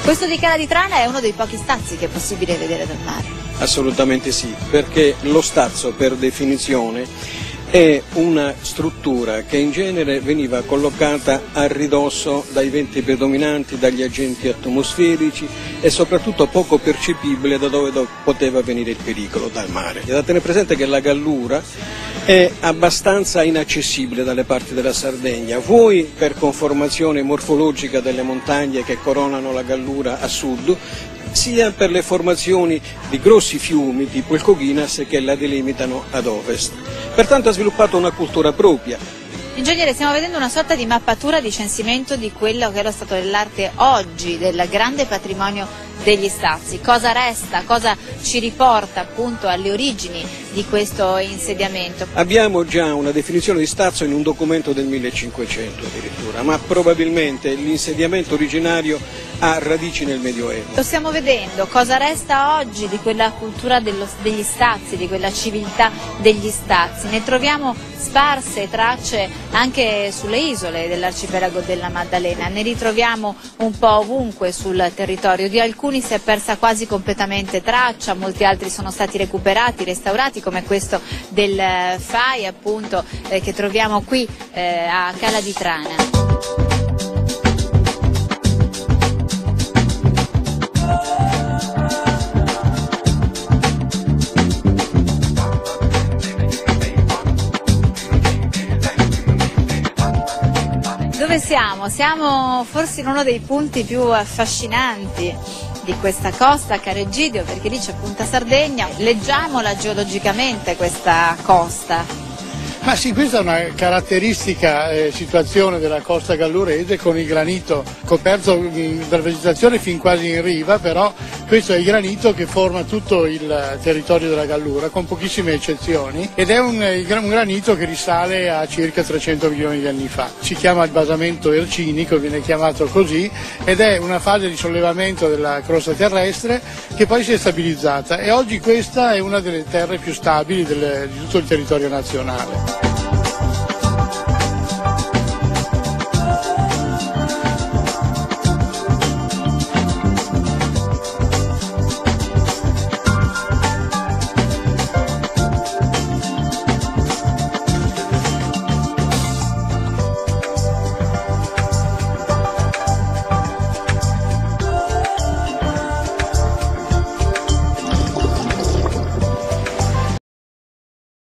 Questo di Cala di Trana è uno dei pochi stazzi che è possibile vedere dal mare. Assolutamente sì, perché lo stazzo per definizione è una struttura che in genere veniva collocata a ridosso dai venti predominanti, dagli agenti atmosferici e soprattutto poco percepibile da dove poteva venire il pericolo, dal mare. Da tenere presente che la Gallura è abbastanza inaccessibile dalle parti della Sardegna, vuoi per conformazione morfologica delle montagne che coronano la Gallura a sud, sia per le formazioni di grossi fiumi tipo il Coghinas che la delimitano ad ovest. Pertanto ha sviluppato una cultura propria. Ingegnere, stiamo vedendo una sorta di mappatura di censimento di quello che è lo stato dell'arte oggi, del grande patrimonio degli Stazzi. Cosa resta, cosa ci riporta appunto alle origini di questo insediamento? Abbiamo già una definizione di Stazzo in un documento del 1500 addirittura, ma probabilmente l'insediamento originario ha radici nel Medioevo. Lo stiamo vedendo, cosa resta oggi di quella cultura degli Stazzi, di quella civiltà degli Stazzi? Ne troviamo sparse tracce anche sulle isole dell'arcipelago della Maddalena, ne ritroviamo un po' ovunque sul territorio, di alcuni si è persa quasi completamente traccia, molti altri sono stati recuperati, restaurati, come questo del FAI appunto che troviamo qui a Cala di Trana. Dove siamo? Siamo forse in uno dei punti più affascinanti di questa costa, Caregidio, perché lì c'è Punta Sardegna. Leggiamola geologicamente questa costa. Ma sì, questa è una caratteristica situazione della costa gallurese con il granito coperto dalla vegetazione fin quasi in riva, però questo è il granito che forma tutto il territorio della Gallura con pochissime eccezioni ed è un granito che risale a circa 300 milioni di anni fa. Si chiama il basamento ercinico, viene chiamato così, ed è una fase di sollevamento della crosta terrestre che poi si è stabilizzata e oggi questa è una delle terre più stabili di tutto il territorio nazionale.